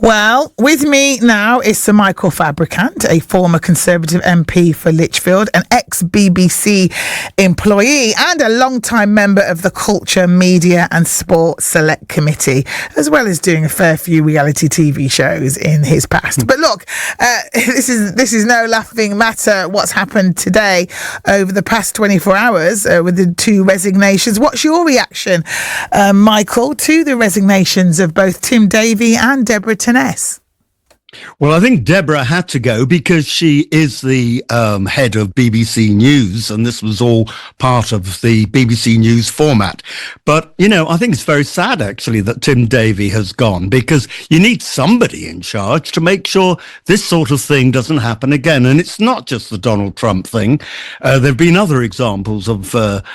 Well, with me now is Sir Michael Fabricant, a former Conservative MP for Lichfield, an ex-BBC employee and a long-time member of the Culture, Media and Sport Select Committee, as well as doing a fair few reality TV shows in his past. But look, this is no laughing matter what's happened today over the past 24 hours with the two resignations. What's your reaction, Michael, to the resignations of both Tim Davie and Deborah Tenness? Well, I think Deborah had to go because she is the head of BBC News, and this was all part of the BBC News format. But, I think it's very sad, actually, that Tim Davie has gone, because you need somebody in charge to make sure this sort of thing doesn't happen again. And it's not just the Donald Trump thing. There have been other examples of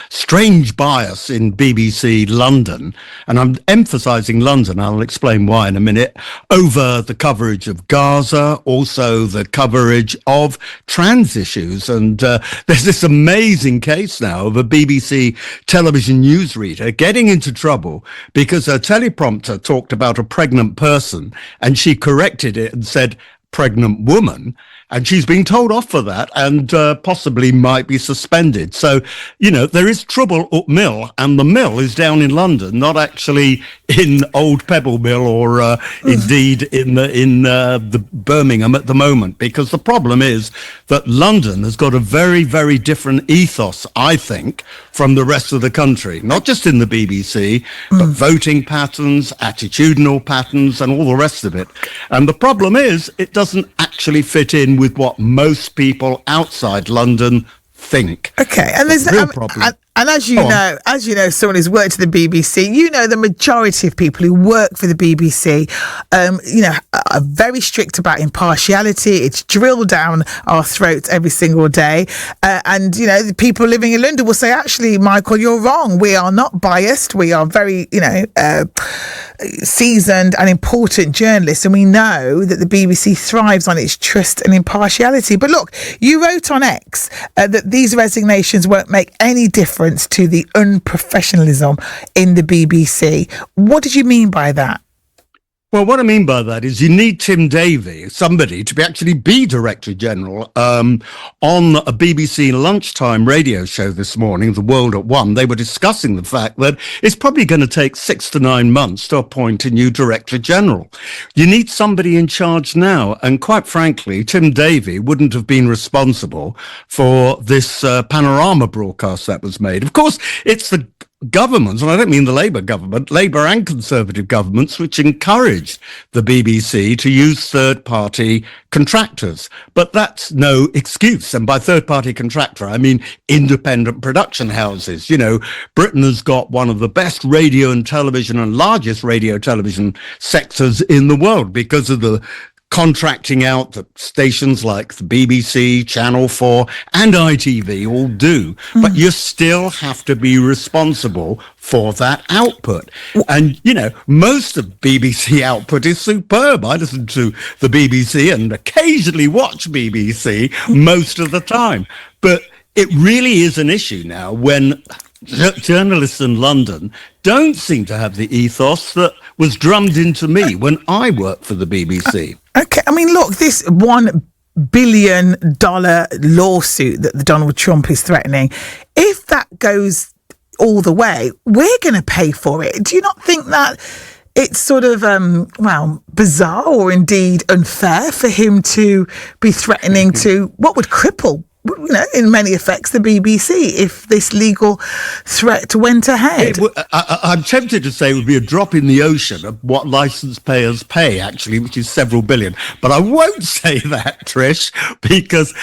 strange bias in BBC London, and I'm emphasising London, I'll explain why in a minute, over the coverage of Gaza, also the coverage of trans issues. And there's this amazing case now of a BBC television newsreader getting into trouble because her teleprompter talked about a pregnant person and she corrected it and said pregnant woman. And she's been told off for that and possibly might be suspended. So, there is trouble up mill, and the mill is down in London, not actually in Old Pebble Mill or indeed in the Birmingham at the moment, because the problem is that London has got a very, very different ethos, I think, from the rest of the country, not just in the BBC, but voting patterns, attitudinal patterns, and all the rest of it. And the problem is it doesn't actually fit in with what most people outside London think. Okay, and there's a real problem. And as you know, someone who's worked at the BBC, the majority of people who work for the BBC, are very strict about impartiality. It's drilled down our throats every single day. The people living in London will say, actually, Michael, you're wrong. We are not biased. We are very, seasoned and important journalists. And we know that the BBC thrives on its trust and impartiality. But look, you wrote on X that these resignations won't make any difference to the unprofessionalism in the BBC. What did you mean by that? Well, what I mean by that is you need Tim Davie, somebody, to actually be Director General. On a BBC lunchtime radio show this morning, The World at One, they were discussing the fact that it's probably going to take 6 to 9 months to appoint a new Director General. You need somebody in charge now. And quite frankly, Tim Davie wouldn't have been responsible for this panorama broadcast that was made. Of course, it's the governments, and I don't mean the Labour government, Labour and Conservative governments, which encouraged the BBC to use third-party contractors. But that's no excuse. And by third-party contractor, I mean independent production houses. Britain has got one of the best radio and television and largest radio television sectors in the world because of the contracting out that stations like the BBC, Channel 4 and ITV all do. But you still have to be responsible for that output. And, most of BBC output is superb. I listen to the BBC and occasionally watch BBC most of the time. But it really is an issue now when journalists in London don't seem to have the ethos that was drummed into me when I worked for the BBC. Okay, I mean, look, this $1 billion lawsuit that Donald Trump is threatening, if that goes all the way, we're going to pay for it. Do you not think that it's sort of, bizarre or indeed unfair for him to be threatening to what would cripple, in many effects, the BBC if this legal threat went ahead? I'm tempted to say it would be a drop in the ocean of what licence payers pay, actually, which is several billion. But I won't say that, Trish, because,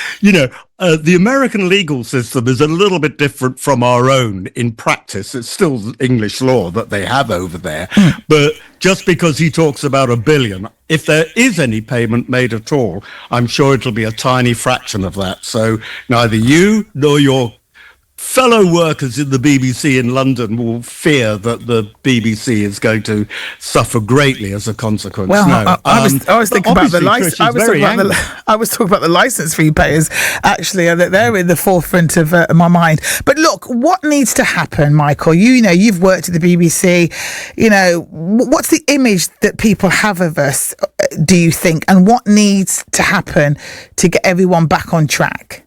the American legal system is a little bit different from our own in practice. It's still English law that they have over there. But just because he talks about $1 billion, if there is any payment made at all, I'm sure it'll be a tiny fraction of that. So neither you nor your fellow workers in the BBC in London will fear that the BBC is going to suffer greatly as a consequence. Well, no. I was thinking about the license. I was talking about the license fee payers. Actually, that they're in the forefront of my mind. But look, what needs to happen, Michael? You've worked at the BBC. What's the image that people have of us? Do you think, and what needs to happen to get everyone back on track?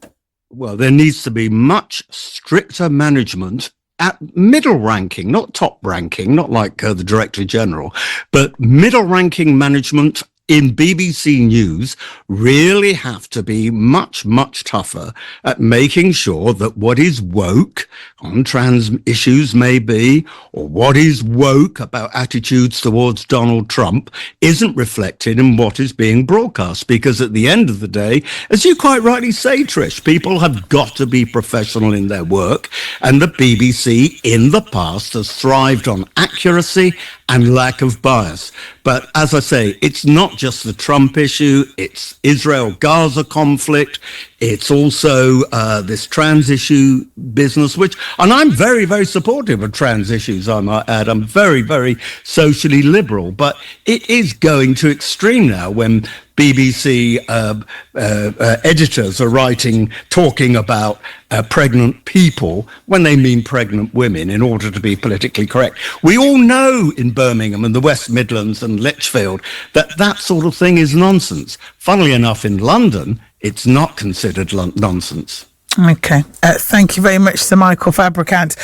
Well, there needs to be much stricter management at middle ranking, not top ranking, not like the Director General, but middle ranking management in BBC News really have to be much, much tougher at making sure that what is woke on trans issues maybe, or what is woke about attitudes towards Donald Trump isn't reflected in what is being broadcast. Because at the end of the day, as you quite rightly say, Trish, people have got to be professional in their work. And the BBC in the past has thrived on accuracy and lack of bias. But as I say, it's not just the Trump issue, it's Israel-Gaza conflict, it's also this trans issue business, and I'm very, very supportive of trans issues, I might add. I'm very, very socially liberal, but it is going to extreme now when BBC editors are talking about pregnant people when they mean pregnant women in order to be politically correct. We all know in Birmingham and the West Midlands and Lichfield that sort of thing is nonsense. Funnily enough, in London, it's not considered nonsense. Okay. Thank you very much, Sir Michael Fabricant,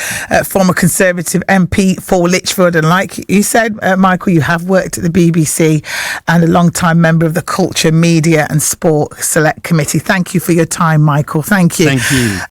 former Conservative MP for Lichfield. And like you said, Michael, you have worked at the BBC and a long-time member of the Culture, Media and Sport Select Committee. Thank you for your time, Michael. Thank you. Thank you.